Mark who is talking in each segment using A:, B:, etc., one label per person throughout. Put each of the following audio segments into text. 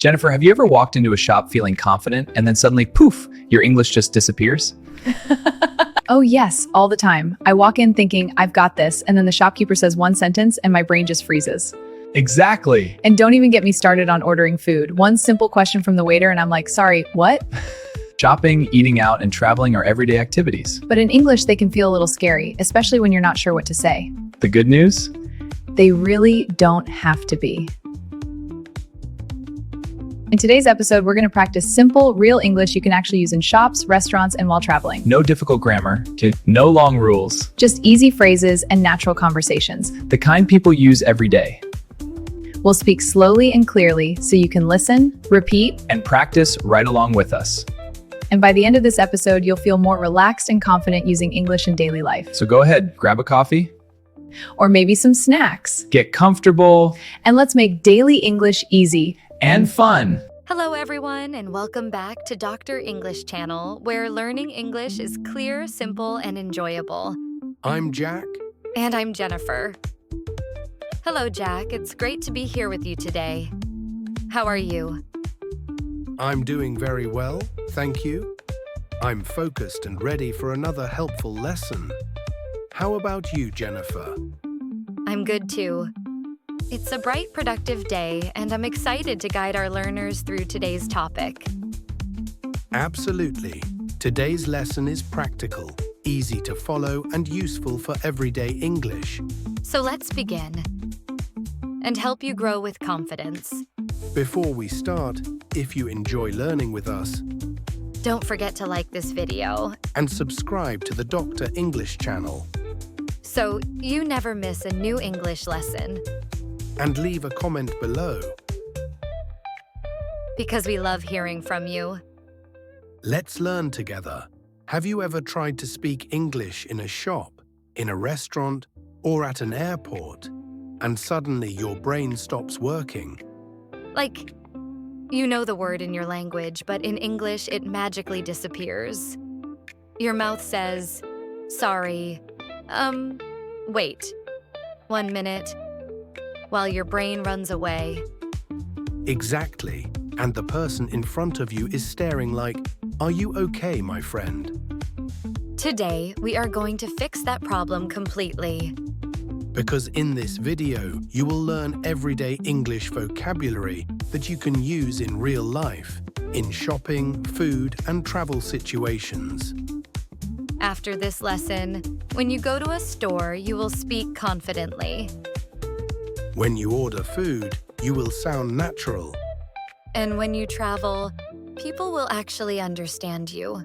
A: Jennifer, have you ever walked into a shop feeling confident and then suddenly, poof, your English just disappears?
B: Oh, yes, all the time. I walk in thinking, I've got this, and then the shopkeeper says one sentence and my brain just freezes.
A: Exactly.
B: And don't even get me started on ordering food. One simple question from the waiter, and I'm like, sorry, what?
A: Shopping, eating out, and traveling are everyday activities.
B: But in English, they can feel a little scary, especially when you're not sure what to say.
A: The good news?
B: They really don't have to be. In today's episode, we're going to practice simple, real English you can actually use in shops, restaurants, and while traveling.
A: No difficult grammar, no long rules.
B: Just easy phrases and natural conversations.
A: The kind people use every day.
B: We'll speak slowly and clearly so you can listen, repeat,
A: and practice right along with us.
B: And by the end of this episode, you'll feel more relaxed and confident using English in daily life.
A: So go ahead, grab a coffee.
B: Or maybe some snacks.
A: Get comfortable.
B: And let's make daily English easy
A: and fun.
C: Hello everyone, and welcome back to Dr. English Channel, where learning English is clear, simple, and enjoyable.
D: I'm Jack.
C: And I'm Jennifer. Hello Jack, it's great to be here with you today. How are you?
D: I'm doing very well, thank you. I'm focused and ready for another helpful lesson. How about you, Jennifer?
C: I'm good too. It's a bright, productive day, and I'm excited to guide our learners through today's topic.
D: Absolutely. Today's lesson is practical, easy to follow, and useful for everyday English.
C: So let's begin and help you grow with confidence.
D: Before we start, if you enjoy learning with us,
C: don't forget to like this video
D: and subscribe to the Dr. English channel.
C: So you never miss a new English lesson.
D: And leave a comment below.
C: Because we love hearing from you.
D: Let's learn together. Have you ever tried to speak English in a shop, in a restaurant, or at an airport, and suddenly your brain stops working?
C: Like, you know the word in your language, but in English it magically disappears. Your mouth says, sorry, wait, 1 minute, while your brain runs away.
D: Exactly. And the person in front of you is staring like, are you okay, my friend?
C: Today, we are going to fix that problem completely.
D: Because in this video, you will learn everyday English vocabulary that you can use in real life, in shopping, food, and travel situations.
C: After this lesson, when you go to a store, you will speak confidently.
D: When you order food, you will sound natural.
C: And when you travel, people will actually understand you.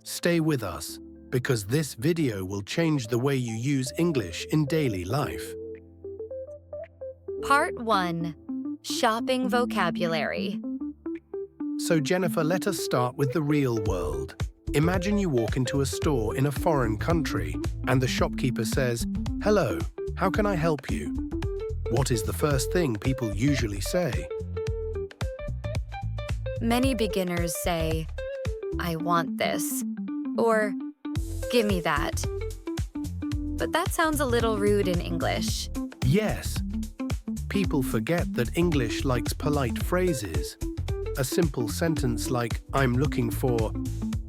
D: Stay with us, because this video will change the way you use English in daily life.
C: Part 1. Shopping vocabulary.
D: So Jennifer, let us start with the real world. Imagine you walk into a store in a foreign country, and the shopkeeper says, "Hello, how can I help you?" What is the first thing people usually say?
C: Many beginners say, I want this, or give me that. But that sounds a little rude in English.
D: Yes. People forget that English likes polite phrases. A simple sentence like, I'm looking for,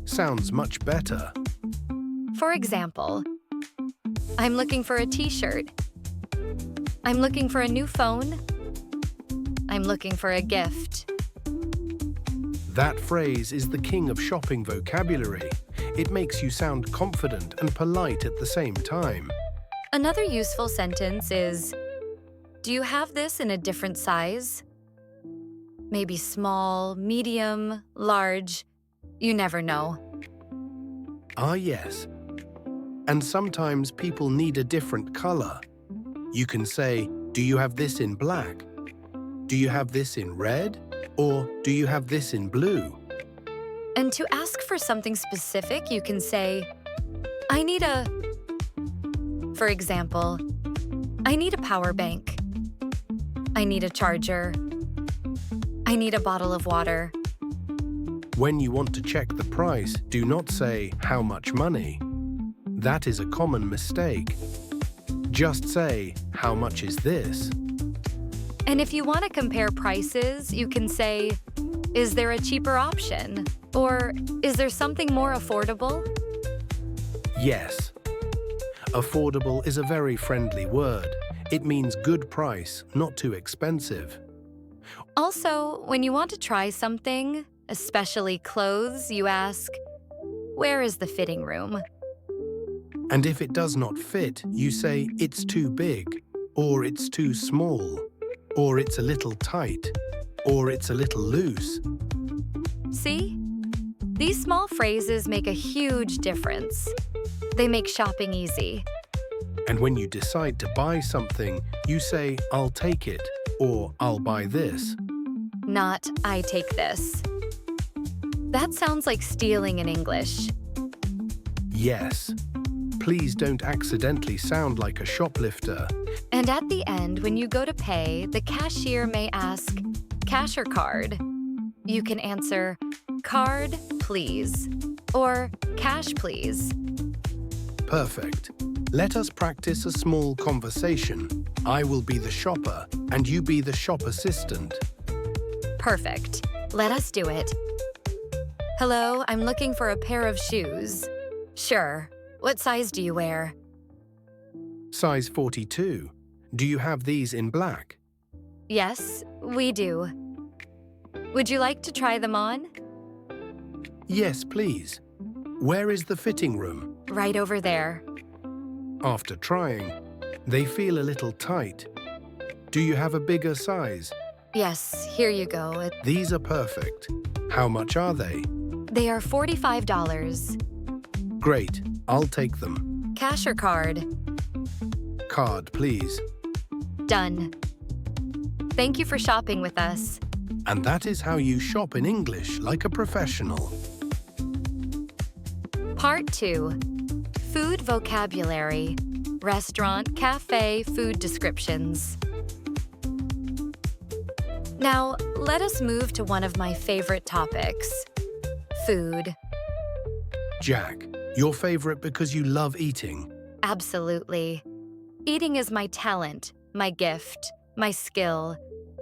D: sounds much better.
C: For example, I'm looking for a t-shirt. I'm looking for a new phone. I'm looking for a gift.
D: That phrase is the king of shopping vocabulary. It makes you sound confident and polite at the same time.
C: Another useful sentence is, do you have this in a different size? Maybe small, medium, large. You never know.
D: Ah, yes. And sometimes people need a different color. You can say, do you have this in black? Do you have this in red? Or do you have this in blue?
C: And to ask for something specific, you can say, I need a... For example, I need a power bank. I need a charger. I need a bottle of water.
D: When you want to check the price, do not say, how much money? That is a common mistake. Just say, how much is this?
C: And if you want to compare prices, you can say, is there a cheaper option? Or is there something more affordable?
D: Yes. Affordable is a very friendly word. It means good price, not too expensive.
C: Also, when you want to try something, especially clothes, you ask, where is the fitting room?
D: And if it does not fit, you say it's too big, or it's too small, or it's a little tight, or it's a little loose.
C: See? These small phrases make a huge difference. They make shopping easy.
D: And when you decide to buy something, you say, I'll take it, or I'll buy this.
C: Not, I take this. That sounds like stealing in English.
D: Yes. Please don't accidentally sound like a shoplifter.
C: And at the end, when you go to pay, the cashier may ask, cash or card? You can answer, card, please, or cash, please.
D: Perfect. Let us practice a small conversation. I will be the shopper, and you be the shop assistant.
C: Perfect. Let us do it. Hello, I'm looking for a pair of shoes. Sure. What size do you wear?
D: Size 42. Do you have these in black?
C: Yes, we do. Would you like to try them on?
D: Yes, please. Where is the fitting room?
C: Right over there.
D: After trying, they feel a little tight. Do you have a bigger size?
C: Yes, here you go.
D: These are perfect. How much are they?
C: They are $45.
D: Great, I'll take them.
C: Cash or card?
D: Card, please.
C: Done. Thank you for shopping with us.
D: And that is how you shop in English like a professional.
C: Part 2. Food vocabulary. Restaurant, cafe, food descriptions. Now, let us move to one of my favorite topics. Food.
D: Jack, your favorite because you love eating.
C: Absolutely. Eating is my talent, my gift, my skill,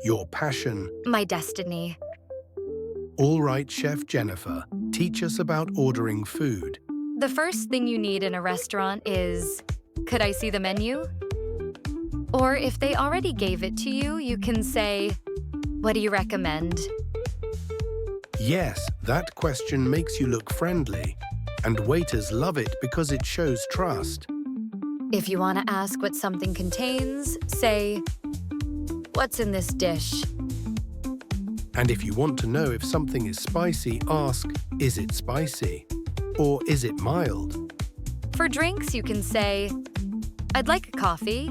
D: Your passion.
C: my destiny.
D: All right, Chef Jennifer, teach us about ordering food.
C: The first thing you need in a restaurant is, could I see the menu? Or if they already gave it to you, you can say, what do you recommend?
D: Yes, that question makes you look friendly. And waiters love it because it shows trust.
C: If you want to ask what something contains, say, what's in this dish?
D: And if you want to know if something is spicy, ask, is it spicy? Or is it mild?
C: For drinks, you can say, I'd like a coffee,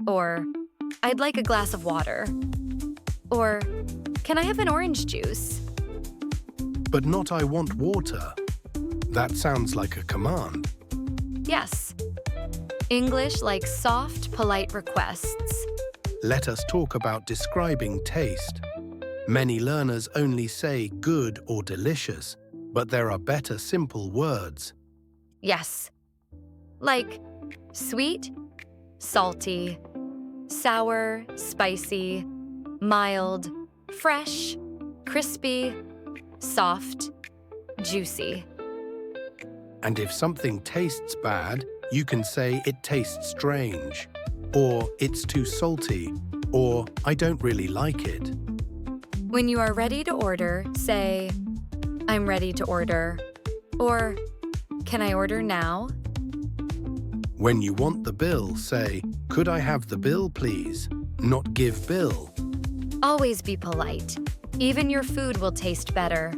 C: or I'd like a glass of water, or can I have an orange juice?
D: But not I want water. That sounds like a command.
C: Yes. English likes soft, polite requests.
D: Let us talk about describing taste. Many learners only say good or delicious, but there are better simple words.
C: Yes. Like sweet, salty, sour, spicy, mild, fresh, crispy, soft, juicy.
D: And if something tastes bad, you can say it tastes strange, or it's too salty, or I don't really like it.
C: When you are ready to order, say, I'm ready to order, or can I order now?
D: When you want the bill, say, could I have the bill, please? Not give bill.
C: Always be polite. Even your food will taste better.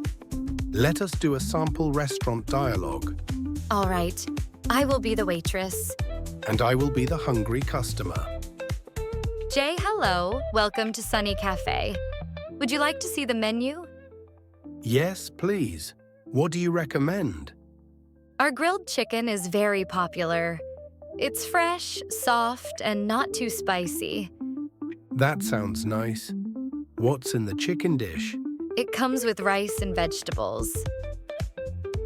D: Let us do a sample restaurant dialogue.
C: All right, I will be the waitress.
D: And I will be the hungry customer.
C: Jay, hello. Welcome to Sunny Cafe. Would you like to see the menu?
D: Yes, please. What do you recommend?
C: Our grilled chicken is very popular. It's fresh, soft, and not too spicy.
D: That sounds nice. What's in the chicken dish?
C: It comes with rice and vegetables.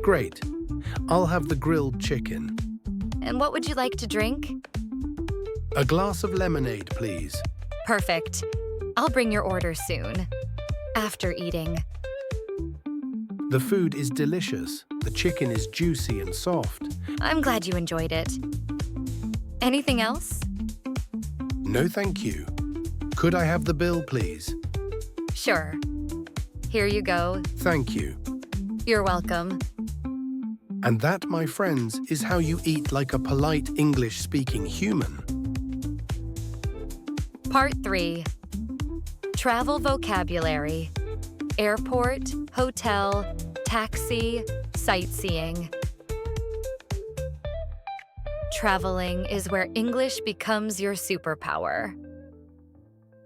D: Great. I'll have the grilled chicken.
C: And what would you like to drink?
D: A glass of lemonade, please.
C: Perfect. I'll bring your order soon. After eating.
D: The food is delicious. The chicken is juicy and soft.
C: I'm glad you enjoyed it. Anything else?
D: No, thank you. Could I have the bill, please?
C: Sure. Here you go.
D: Thank you.
C: You're welcome.
D: And that, my friends, is how you eat like a polite English-speaking human.
C: Part 3. Travel vocabulary. Airport, hotel, taxi, sightseeing. Traveling is where English becomes your superpower.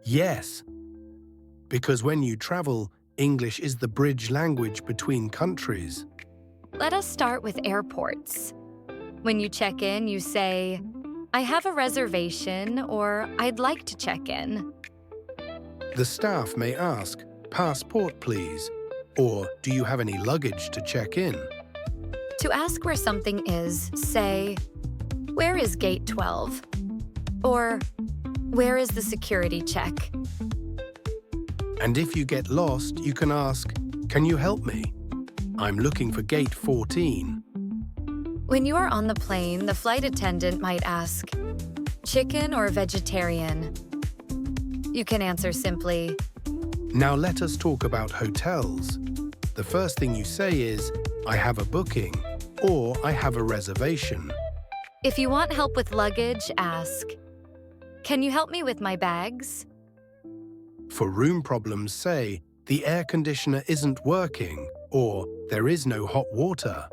D: Yes. Because when you travel, English is the bridge language between countries.
C: Let us start with airports. When you check in, you say, I have a reservation, or I'd like to check in.
D: The staff may ask, passport please, or do you have any luggage to check in?
C: To ask where something is, say, where is gate 12? Or, where is the security check?
D: And if you get lost, you can ask, can you help me? I'm looking for gate 14.
C: When you are on the plane, the flight attendant might ask, chicken or vegetarian? You can answer simply,
D: Now let us talk about hotels. The first thing you say is, I have a booking, or I have a reservation.
C: if you want help with luggage, ask, can you help me with my bags?
D: For room problems, say, the air conditioner isn't working, or there is no hot water.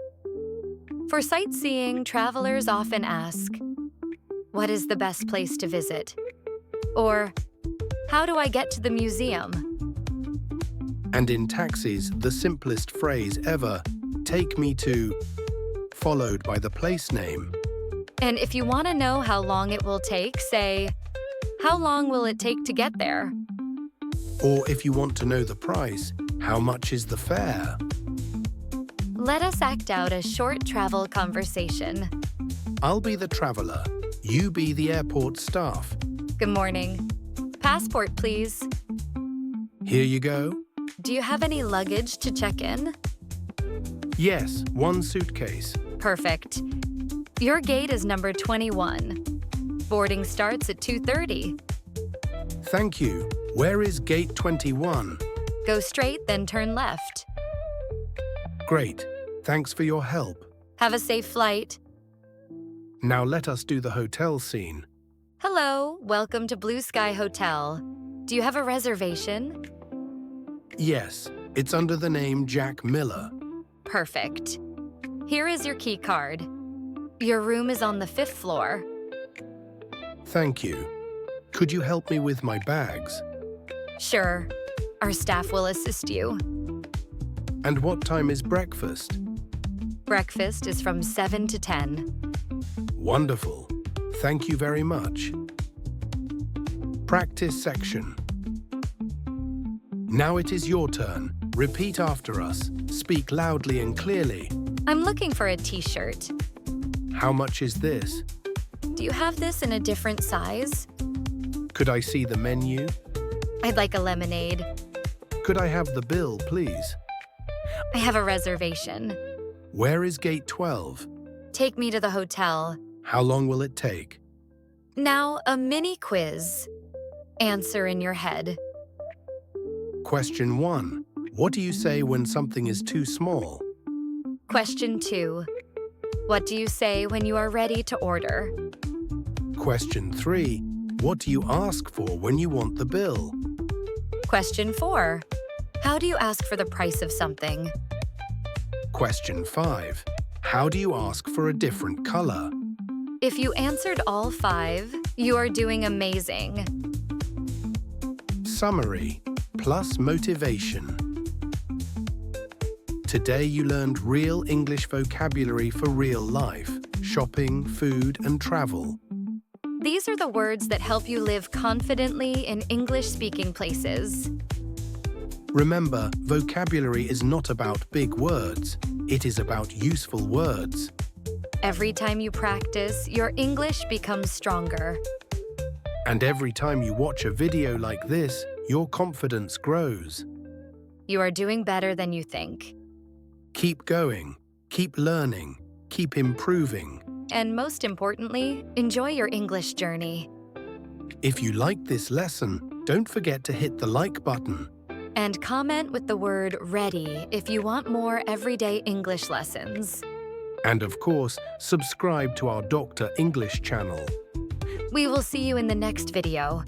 C: For sightseeing, travelers often ask, what is the best place to visit? Or, how do I get to the museum?
D: And in taxis, the simplest phrase ever, take me to, followed by the place name.
C: And if you want to know how long it will take, say, how long will it take to get there?
D: Or if you want to know the price, how much is the fare?
C: Let us act out a short travel conversation.
D: I'll be the traveler. You be the airport staff.
C: Good morning. Passport, please.
D: Here you go.
C: Do you have any luggage to check in?
D: Yes, one suitcase.
C: Perfect. Your gate is number 21. Boarding starts at 2:30.
D: Thank you. Where is gate 21?
C: Go straight, then turn left.
D: Great. Thanks for your help.
C: Have a safe flight.
D: Now let us do the hotel scene.
C: Hello, welcome to Blue Sky Hotel. Do you have a reservation?
D: Yes, it's under the name Jack Miller.
C: Perfect. Here is your key card. Your room is on the 5th floor.
D: Thank you. Could you help me with my bags?
C: Sure. Our staff will assist you.
D: And what time is breakfast?
C: Breakfast is from 7 to 10.
D: Wonderful. Thank you very much. Practice section. Now it is your turn. Repeat after us. Speak loudly and clearly.
C: I'm looking for a t-shirt.
D: How much is this?
C: Do you have this in a different size?
D: Could I see the menu?
C: I'd like a lemonade.
D: Could I have the bill, please?
C: I have a reservation.
D: Where is gate 12?
C: Take me to the hotel.
D: How long will it take?
C: Now, a mini quiz. Answer in your head.
D: Question 1. What do you say when something is too small?
C: Question 2. What do you say when you are ready to order?
D: Question 3. What do you ask for when you want the bill?
C: Question 4. How do you ask for the price of something?
D: Question 5. How do you ask for a different color?
C: If you answered all 5, you are doing amazing.
D: Summary plus motivation. Today you learned real English vocabulary for real life, shopping, food, and travel.
C: These are the words that help you live confidently in English-speaking places.
D: Remember, vocabulary is not about big words. It is about useful words.
C: Every time you practice, your English becomes stronger.
D: And every time you watch a video like this, your confidence grows.
C: You are doing better than you think.
D: Keep going, keep learning, keep improving.
C: And most importantly, enjoy your English journey.
D: If you liked this lesson, don't forget to hit the like button.
C: And comment with the word ready if you want more everyday English lessons.
D: And of course, subscribe to our Dr. English channel.
C: We will see you in the next video.